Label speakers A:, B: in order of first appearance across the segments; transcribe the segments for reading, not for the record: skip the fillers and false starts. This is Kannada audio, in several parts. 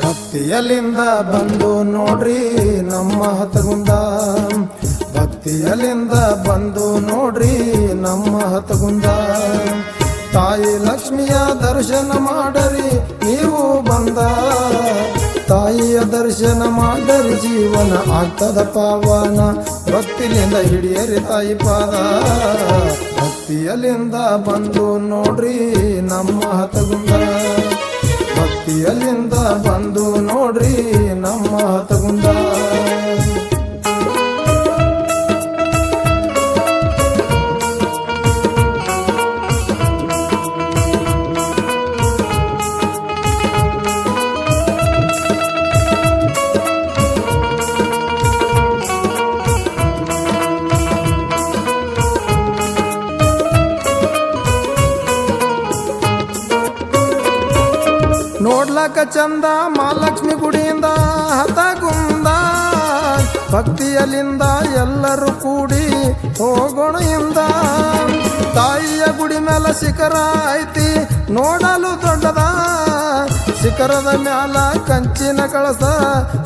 A: ಭಕ್ತಿಯಲ್ಲಿಂದ ಬಂದು ನೋಡ್ರಿ ನಮ್ಮ ಹತಗುಂದ, ಭಕ್ತಿಯಲ್ಲಿಂದ ಬಂದು ನೋಡ್ರಿ ನಮ್ಮ ಹತಗುಂದ. ತಾಯಿ ಲಕ್ಷ್ಮಿಯ ದರ್ಶನ ಮಾಡರಿ ನೀವು ಬಂದ, ತಾಯಿಯ ದರ್ಶನ ಮಾಡರಿ ಜೀವನ ಆಗ್ತದ ಪಾವನ. ಭಕ್ತಿಲಿಂದ ಹಿಡಿಯರಿ ತಾಯಿ ಪಾದ, ಭಕ್ತಿಯಲ್ಲಿಂದ ಬಂದು ನೋಡ್ರಿ ನಮ್ಮ ಹತಗುಂದ, ಭಕ್ತಿಯಲ್ಲಿಂದ ಬಂದು ನೋಡ್ರಿ ನಮ್ಮ ಹತಗುಂದ. ನೋಡ್ಲಕ ಚಂದ ಮಹಾಲಕ್ಷ್ಮಿ ಗುಡಿಯಿಂದ ಹತಗುಂದ, ಭಕ್ತಿಯಲ್ಲಿಂದ ಎಲ್ಲರೂ ಕೂಡಿ ಹೋಗೋಣ ಇಂದ. ತಾಯಿಯ ಗುಡಿ ಮೇಲೆ ಶಿಖರ ಐತಿ ನೋಡಲು ದೊಡ್ಡದ, ಶಿಖರದ ಮ್ಯಾಲ ಕಂಚಿನ ಕಳಸ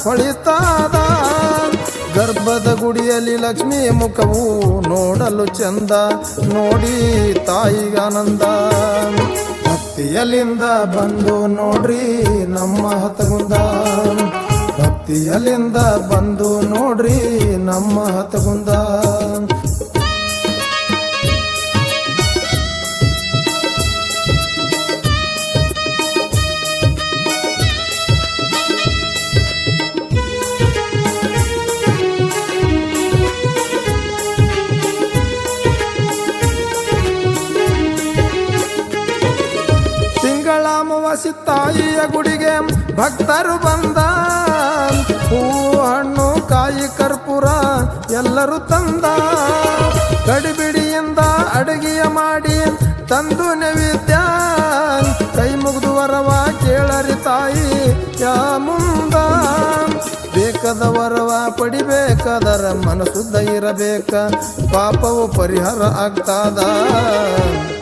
A: ಹೊಳಿತಾದ. ಗರ್ಭದ ಗುಡಿಯಲ್ಲಿ ಲಕ್ಷ್ಮಿ ಮುಖವು ನೋಡಲು ಚಂದ, ನೋಡಿ ತಾಯಿಗಾನಂದ. ಭಕ್ತಿಯಲ್ಲಿಂದ ಬಂದು ನೋಡ್ರಿ ನಮ್ಮ ಹತಗುಂದ, ಭಕ್ತಿಯಲ್ಲಿಂದ ಬಂದು ನೋಡ್ರಿ ನಮ್ಮ ಹತಗುಂದ. ಅಮಾವಾಸ್ಯೆ ತಾಯಿಯ ಗುಡಿಗೆ ಭಕ್ತರು ಬಂದ, ಹೂವು ಹಣ್ಣು ಕಾಯಿ ಕರ್ಪೂರ ಎಲ್ಲರೂ ತಂದ. ಗಡಿಬಿಡಿಯಿಂದ ಅಡುಗೆಯ ಮಾಡಿ ತಂದು ನೈವೇದ್ಯ, ಕೈ ಮುಗಿದು ವರವ ಕೇಳರಿ ತಾಯಿ ಯಾ ಮುಂದ. ಬೇಕಾದ ವರವ ಪಡಿಬೇಕಾದರ ಮನಸ್ಸುದ್ದ ಇರಬೇಕ, ಪಾಪವು ಪರಿಹಾರ ಆಗ್ತದ.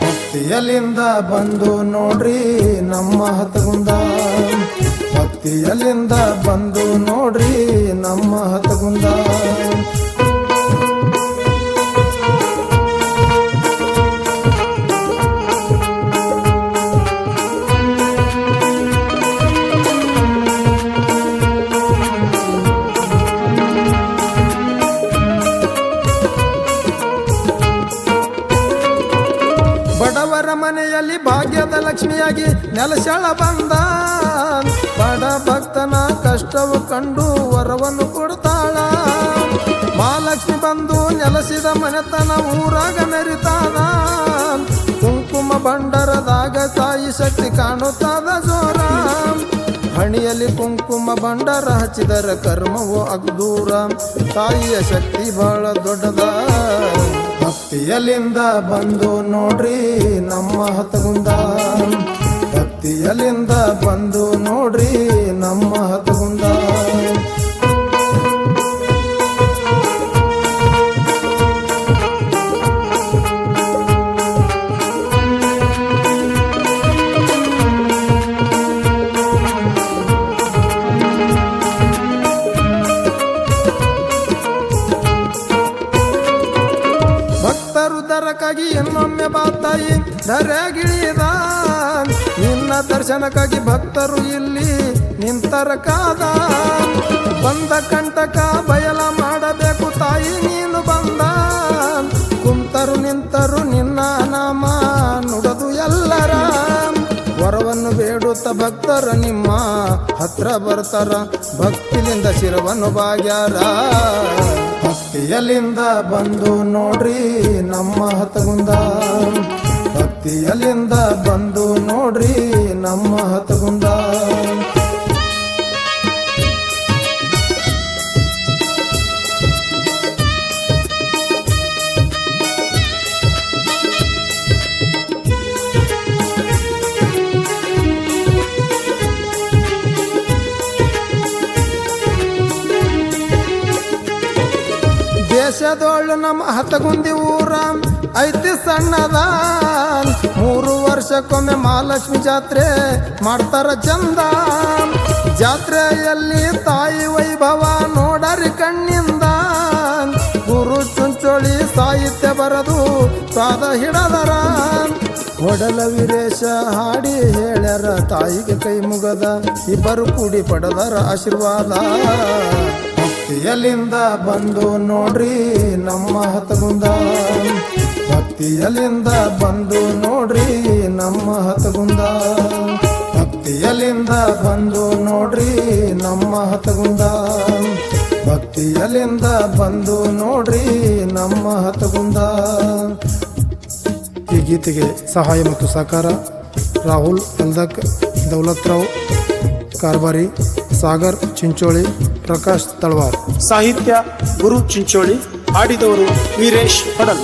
A: ಭಕ್ತಿಯಲ್ಲಿಂದ ಬಂದು ನೋಡ್ರಿ ನಮ್ಮ ಹತಗುಂದ, ಭಕ್ತಿಯಲ್ಲಿಂದ ಬಂದು ನೋಡ್ರಿ ನಮ್ಮ ಹತಗುಂದ. ಬಡವರ ಮನೆಯಲ್ಲಿ ಭಾಗ್ಯದ ಲಕ್ಷ್ಮಿಯಾಗಿ ನೆಲಸಳ ಬಂದ, ಬಡ ಭಕ್ತನ ಕಷ್ಟವು ಕಂಡು ವರವನ್ನು ಕೊಡ್ತಾಳ. ಮಹಾಲಕ್ಷ್ಮಿ ಬಂದು ನೆಲೆಸಿದ ಮನೆತನ ಊರಾಗ ಮೆರಿತಾದ, ಕುಂಕುಮ ಬಂಡರದಾಗ ತಾಯಿ ಶಕ್ತಿ ಕಾಣುತ್ತಾದ ಜೋರ. ಹಣಿಯಲ್ಲಿ ಕುಂಕುಮ ಬಂಡರ ಹಚ್ಚಿದರ ಕರ್ಮವು ಅಗ್ದೂರ, ತಾಯಿಯ ಶಕ್ತಿ ಬಹಳ ದೊಡ್ಡದ. ಭಕ್ತಿಯಲ್ಲಿಂದ ಬಂದು ನೋಡ್ರಿ ನಮ್ಮ ಹತಗುಂದ, ಭಕ್ತಿಯಲ್ಲಿಂದ ಬಂದು ನೋಡ್ರಿ ನಮ್ಮ ಹತಗುಂದ. ದರಕ್ಕಾಗಿ ಇನ್ನೊಮ್ಮೆ ಬಾತಾಯಿ ಧರೆಗಿಳಿದ, ನಿನ್ನ ದರ್ಶನಕ್ಕಾಗಿ ಭಕ್ತರು ಇಲ್ಲಿ ನಿಂತರ ಕಾದ. ಬಂದ ಕಂಟಕ ಬಯಲ ಮಾಡಬೇಕು ತಾಯಿ ನೀನು ಬಂದ, ಕುಂತರು ನಿಂತರು ನಿನ್ನ ನಾಮ ನುಡದು ಎಲ್ಲರ. ವರವನ್ನು ಬೇಡುತ್ತ ಭಕ್ತರ ನಿಮ್ಮ ಹತ್ರ ಬರ್ತಾರ, ಭಕ್ತಿಲಿಂದ ಶಿರವನ್ನು ಬಾಗ್ಯಾರ. ಭಕ್ತಿಯಲ್ಲಿಂದ ಬಂದು ನೋಡ್ರಿ ನಮ್ಮ ಹತಗುಂದ, ಭಕ್ತಿಯಲ್ಲಿಂದ ಬಂದು ನೋಡ್ರಿ ನಮ್ಮ ಹತಗುಂದ. ವೀರೇಶದೋಳು ನಮ್ಮ ಹತಗುಂದಿ ಊರ ಐತಿ ಸಣ್ಣದ 3 ವರ್ಷಕ್ಕೊಮ್ಮೆ ಮಹಾಲಕ್ಷ್ಮಿ ಜಾತ್ರೆ ಮಾಡ್ತಾರ ಚಂದ ಜಾತ್ರೆಯಲ್ಲಿ ತಾಯಿ ವೈಭವ ನೋಡರಿ ಕಣ್ಣಿಂದ ಗುರು ಚುಂಚೋಳಿ ಸಾಹಿತ್ಯ ಬರದು ಪಾದ ಹಿಡದರ ಒಡಲ ವೀರೇಶ ಹಾಡಿ ಹೇಳ್ಯಾರ ತಾಯಿಗೆ ಕೈ ಮುಗದ ಇಬ್ಬರು ಕೂಡಿ ಪಡೆದರ ಆಶೀರ್ವಾದ ಭಕ್ತಿಯಲ್ಲಿಂದ ಬಂದು ನೋಡ್ರಿ ನಮ್ಮ ಹತಗುಂದ ಭಕ್ತಿಯಲ್ಲಿಂದ ಬಂದು ನೋಡ್ರಿ ನಮ್ಮ ಹತಗುಂದ ಭಕ್ತಿಯಲ್ಲಿಂದ ಬಂದು ನೋಡ್ರಿ ನಮ್ಮ ಹತಗುಂದ ಭಕ್ತಿಯಲ್ಲಿಂದ ಬಂದು ನೋಡ್ರಿ ನಮ್ಮ ಹತಗುಂದ. ಈ ಗೀತೆಗೆ ಸಹಾಯ ಮತ್ತು ಸಹಕಾರ ರಾಹುಲ್ ಅಲ್ದಕ್, ದೌಲತ್ರಾವ್ ಕಾರ್ಬಾರಿ, ಸಾಗರ್ ಚಿಂಚೋಳಿ, ಪ್ರಕಾಶ್ ತಳವಾರ್.
B: ಸಾಹಿತ್ಯ ಗುರು ಚಿಂಚೋಳಿ. ಹಾಡಿದವರು ವೀರೇಶ್ ಪಡಲ್.